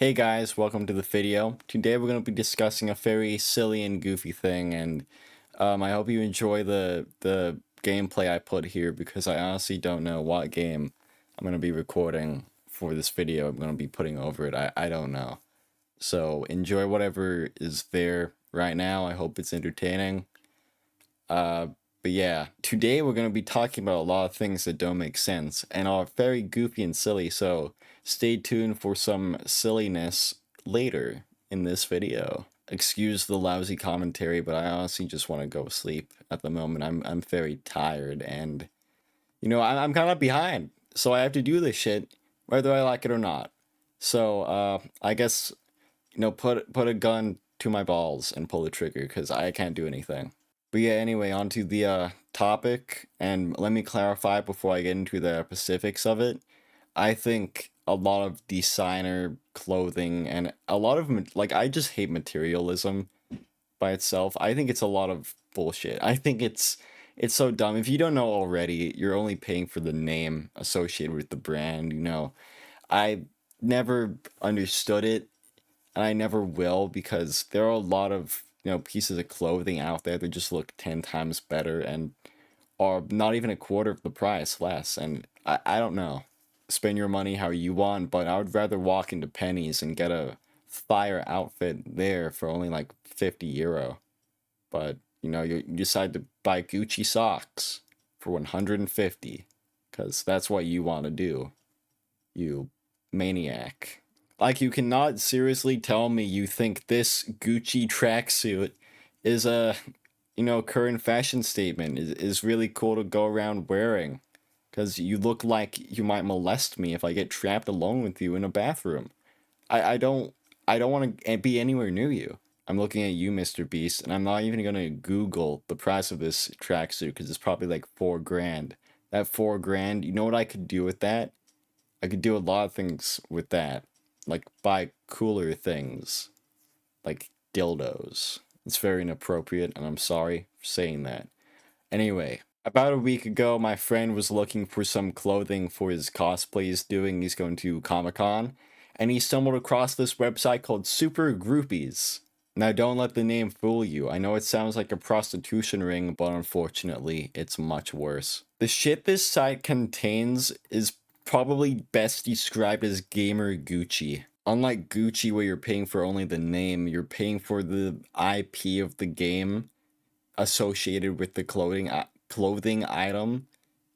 Hey guys, welcome to the video. Today we're going to be discussing a very silly and goofy thing, and I hope you enjoy the gameplay I put here because I honestly don't know what game I'm going to be recording for this video. I'm going to be putting over it. I don't know. So enjoy whatever is there right now. I hope it's entertaining. But yeah, today we're going to be talking about a lot of things that don't make sense and are very goofy and silly, so stay tuned for some silliness later in this video. Excuse the lousy commentary, but I honestly just want to go sleep at the moment. I'm very tired and, I'm kind of behind, so I have to do this shit whether I like it or not. So, I guess, put a gun to my balls and pull the trigger because I can't do anything. But yeah, anyway, on to the topic, and let me clarify before I get into the specifics of it. I think a lot of designer clothing and a lot of, I just hate materialism by itself. I think it's a lot of bullshit. I think it's so dumb. If you don't know already, you're only paying for the name associated with the brand. I never understood it, and I never will, because there are a lot of pieces of clothing out there that just look 10 times better and are not even a quarter of the price less. And I don't know, spend your money how you want, but I would rather walk into Penny's and get a fire outfit there for only like 50 €. But you decide to buy Gucci socks for 150 because that's what you want to do, you maniac. Like, you cannot seriously tell me you think this Gucci tracksuit is a, current fashion statement, is really cool to go around wearing. Because you look like you might molest me if I get trapped alone with you in a bathroom. I don't want to be anywhere near you. I'm looking at you, Mr. Beast, and I'm not even going to Google the price of this tracksuit because it's probably like 4 grand. That 4 grand, you know what I could do with that? I could do a lot of things with that. Like, buy cooler things. Like dildos. It's very inappropriate, and I'm sorry for saying that. Anyway, about a week ago, my friend was looking for some clothing for his cosplay he's doing. He's going to Comic-Con, and he stumbled across this website called Super Groupies. Now, don't let the name fool you. I know it sounds like a prostitution ring, but unfortunately, it's much worse. The shit this site contains is probably best described as gamer Gucci. Unlike Gucci, where you're paying for only the name, you're paying for the IP of the game associated with the clothing item,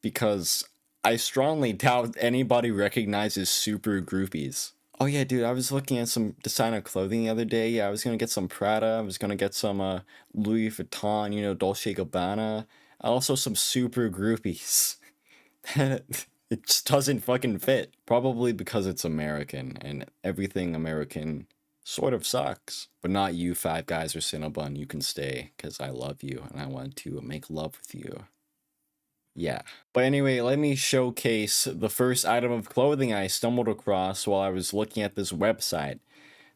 because I strongly doubt anybody recognizes Super Groupies. Oh yeah, dude, I was looking at some designer clothing the other day. Yeah, I was gonna get some Prada. I was gonna get some Louis Vuitton, Dolce Gabbana. Also some Super Groupies. It just doesn't fucking fit. Probably because it's American, and everything American sort of sucks. But not you, Five Guys or Cinnabon. You can stay, because I love you, and I want to make love with you. Yeah. But anyway, let me showcase the first item of clothing I stumbled across while I was looking at this website.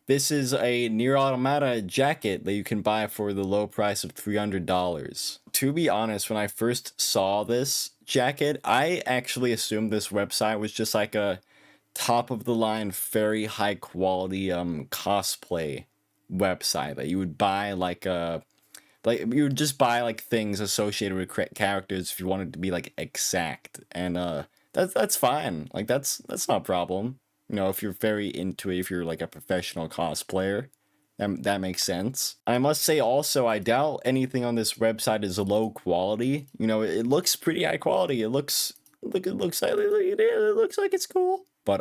This is a Nier Automata jacket that you can buy for the low price of $300. To be honest, when I first saw this jacket, I actually assumed this website was just like a top of the line, very high quality cosplay website that you would buy like you would just buy like things associated with characters if you wanted to be like exact, and that's fine. Like that's not a problem. If you're very into it, if you're like a professional cosplayer, that makes sense. I must say also, I doubt anything on this website is low quality. It looks pretty high quality. It looks like it's cool. But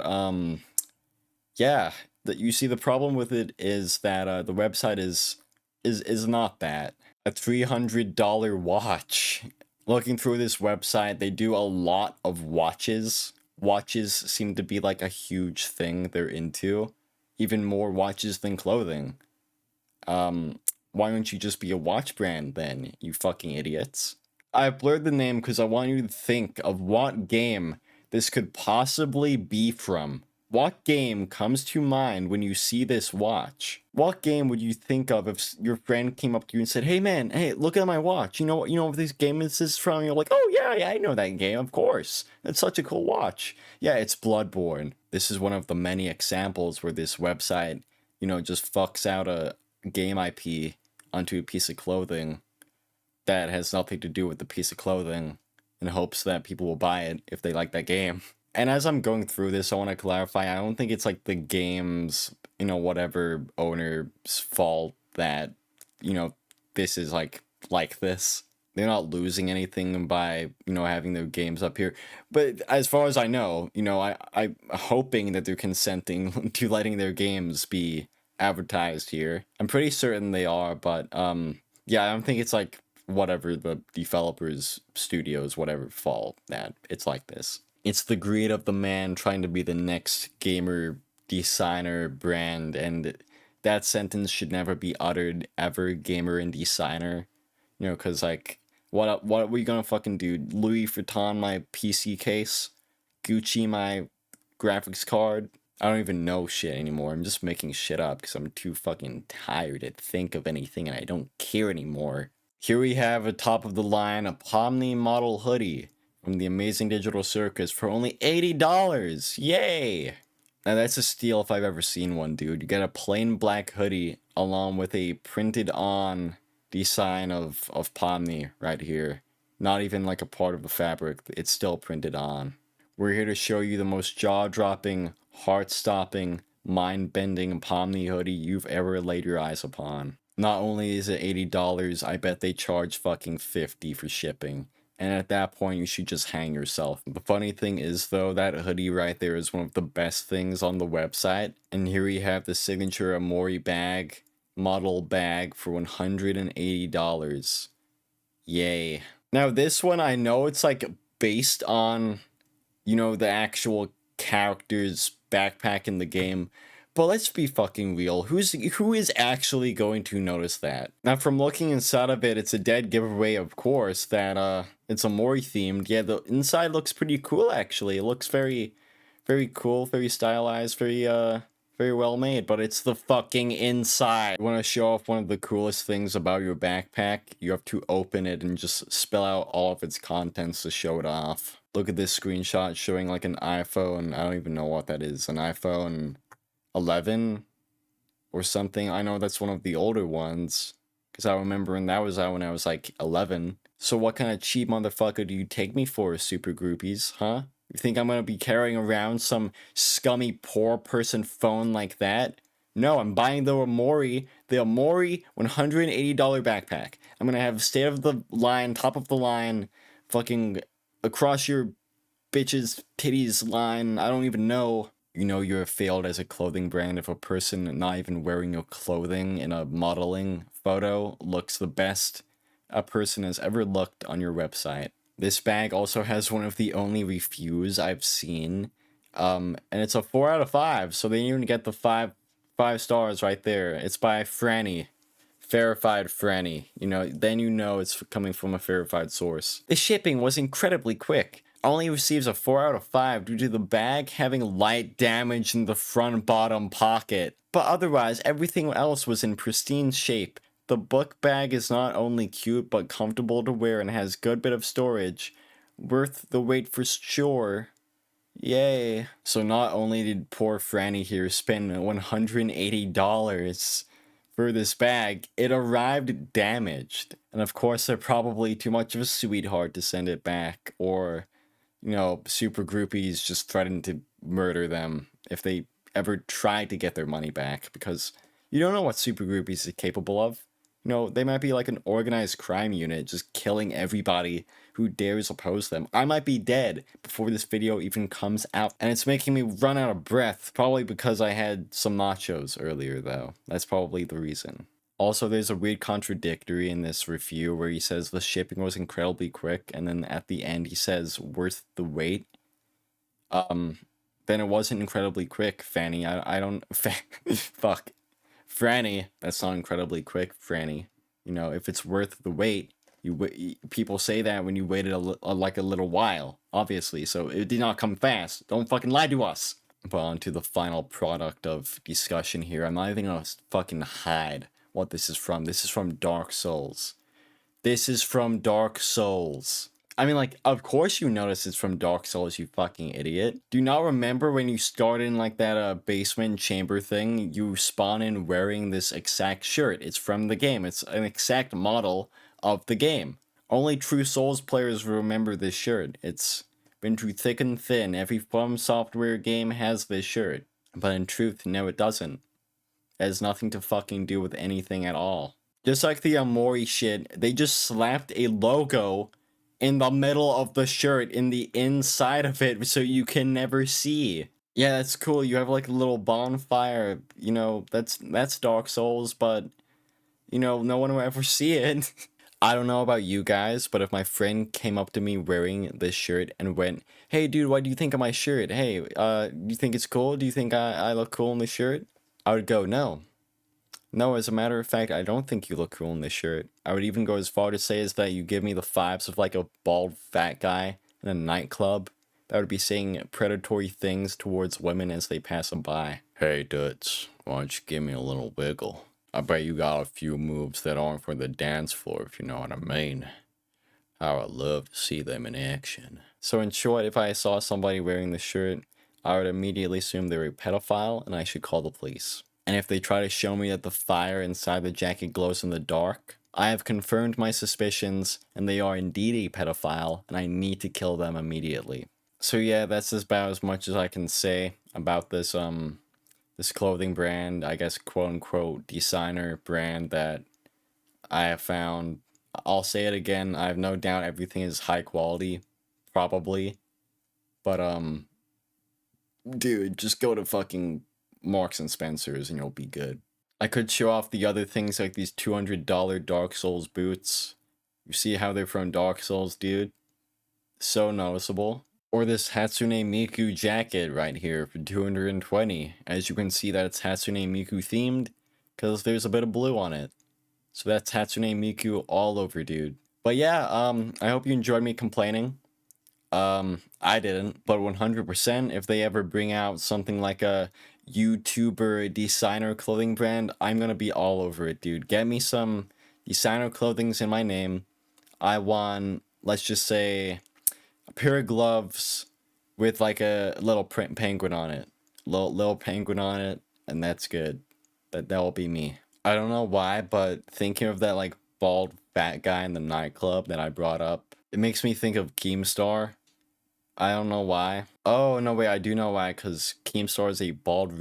yeah, you see, the problem with it is that the website is not that. A $300 watch. Looking through this website, they do a lot of watches. Watches seem to be like a huge thing they're into. Even more watches than clothing. Why don't you just be a watch brand then, you fucking idiots? I blurred the name because I want you to think of what game this could possibly be from. What game comes to mind when you see this watch? What game would you think of if your friend came up to you and said, "Hey man, hey, look at my watch. You know what this game is from?" You're like, "Oh yeah, I know that game, of course. It's such a cool watch." Yeah, it's Bloodborne. This is one of the many examples where this website, just fucks out a game IP onto a piece of clothing that has nothing to do with the piece of clothing in hopes that people will buy it if they like that game. And as I'm going through this, I want to clarify, I don't think it's like the game's, whatever owner's fault that, you know, this is like this. They're not losing anything by, having their games up here. But as far as I know, I'm hoping that they're consenting to letting their games be advertised here. I'm pretty certain they are, but yeah, I don't think it's like whatever the developers, studios, whatever fault that it's like this. It's the greed of the man trying to be the next gamer designer brand, and that sentence should never be uttered ever, gamer and designer. Because like, what are we gonna fucking do? Louis Vuitton my PC case, Gucci my graphics card. I don't even know shit anymore. I'm just making shit up because I'm too fucking tired to think of anything and I don't care anymore. Here we have a top of the line, a Pomni model hoodie from the Amazing Digital Circus for only $80. Yay! Now that's a steal if I've ever seen one, dude. You get a plain black hoodie along with a printed on design of Pomni right here. Not even like a part of the fabric, it's still printed on. We're here to show you the most jaw-dropping, heart-stopping, mind-bending Pomni hoodie you've ever laid your eyes upon. Not only is it $80, I bet they charge fucking $50 for shipping. And at that point, you should just hang yourself. The funny thing is, though, that hoodie right there is one of the best things on the website. And here we have the signature Amori bag, model bag for $180. Yay. Now, this one, I know it's like based on, the actual character's backpack in the game. But let's be fucking real. Who is actually going to notice that? Now, from looking inside of it, it's a dead giveaway, of course, that it's a Mori themed. Yeah, the inside looks pretty cool, actually. It looks very, very cool, very stylized, very well made, but it's the fucking inside. You want to show off one of the coolest things about your backpack? You have to open it and just spill out all of its contents to show it off. Look at this screenshot showing like an iPhone. I don't even know what that is. An iPhone 11 or something. I know that's one of the older ones because I remember when that was out when I was like 11. So what kind of cheap motherfucker do you take me for, super groupies, huh? You think I'm gonna be carrying around some scummy poor person phone like that? No, I'm buying the Amori $180 backpack. I'm gonna have state of the line, top of the line, fucking across your bitch's titties line. I don't even know. You know you're failed as a clothing brand if a person not even wearing your clothing in a modeling photo looks the best a person has ever looked on your website. This bag also has one of the only reviews I've seen, and it's a 4 out of 5, so they even get the five stars right there. It's by Franny. Verified Franny. Then it's coming from a verified source. The shipping was incredibly quick. Only receives a 4 out of 5 due to the bag having light damage in the front bottom pocket. But otherwise, everything else was in pristine shape. The book bag is not only cute but comfortable to wear and has good bit of storage. Worth the wait for sure. Yay. So not only did poor Franny here spend $180 for this bag, it arrived damaged. And of course, they're probably too much of a sweetheart to send it back, or super groupies just threaten to murder them if they ever try to get their money back, because you don't know what super groupies are capable of. They might be like an organized crime unit just killing everybody who dares oppose them. I might be dead before this video even comes out, and it's making me run out of breath, probably because I had some nachos earlier, though. That's probably the reason. Also, there's a weird contradictory in this review where he says the shipping was incredibly quick, and then at the end he says worth the wait. Then it wasn't incredibly quick, Fanny. I don't... Fuck. Franny, that's not incredibly quick, Franny. If it's worth the wait, people say that when you waited like a little while, obviously, so it did not come fast. Don't fucking lie to us. But on to the final product of discussion here. I'm not even gonna fucking hide what this is from. This is from Dark Souls. This is from Dark Souls. I mean, like, of course you notice it's from Dark Souls, you fucking idiot. Do you not remember when you start in, like, that basement chamber thing? You spawn in wearing this exact shirt. It's from the game. It's an exact model of the game. Only true Souls players remember this shirt. It's been through thick and thin. Every From Software game has this shirt. But in truth, no, it doesn't. It has nothing to fucking do with anything at all. Just like the Amori shit, they just slapped a logo in the middle of the shirt, in the inside of it, so you can never see. Yeah, that's cool. You have like a little bonfire, you know, that's Dark Souls, but, you know, no one will ever see it. I don't know about you guys, but if my friend came up to me wearing this shirt and went, "Hey dude, what do you think of my shirt? Hey, do you think it's cool? Do you think I look cool in this shirt?" I would go, "No. No, as a matter of fact, I don't think you look cool in this shirt. I would even go as far to say is that you give me the vibes of like a bald fat guy in a nightclub that would be saying predatory things towards women as they pass them by. Hey, Dutch, why don't you give me a little wiggle? I bet you got a few moves that aren't for the dance floor, if you know what I mean. I would love to see them in action." So in short, if I saw somebody wearing this shirt, I would immediately assume they're a pedophile and I should call the police. And if they try to show me that the fire inside the jacket glows in the dark, I have confirmed my suspicions and they are indeed a pedophile and I need to kill them immediately. So yeah, that's about as much as I can say about this this clothing brand, I guess quote unquote designer brand that I have found. I'll say it again, I have no doubt everything is high quality, probably. But dude, just go to fucking Marks and Spencer's and you'll be good. I could show off the other things like these $200 Dark Souls boots. You see how they're from Dark Souls, dude? So noticeable. Or this Hatsune Miku jacket right here for 220. As you can see that it's Hatsune Miku themed, because there's a bit of blue on it. So that's Hatsune Miku all over, dude. But yeah, I hope you enjoyed me complaining. I didn't, but 100%, if they ever bring out something like a YouTuber designer clothing brand, I'm gonna be all over it, dude. Get me some designer clothings in my name. I want, let's just say, a pair of gloves with like a little penguin on it. Little penguin on it, and that's good. That'll be me. I don't know why, but thinking of that like bald fat guy in the nightclub that I brought up, it makes me think of Keemstar. I don't know why. Oh, no, wait, I do know why, because Keemstar is a bald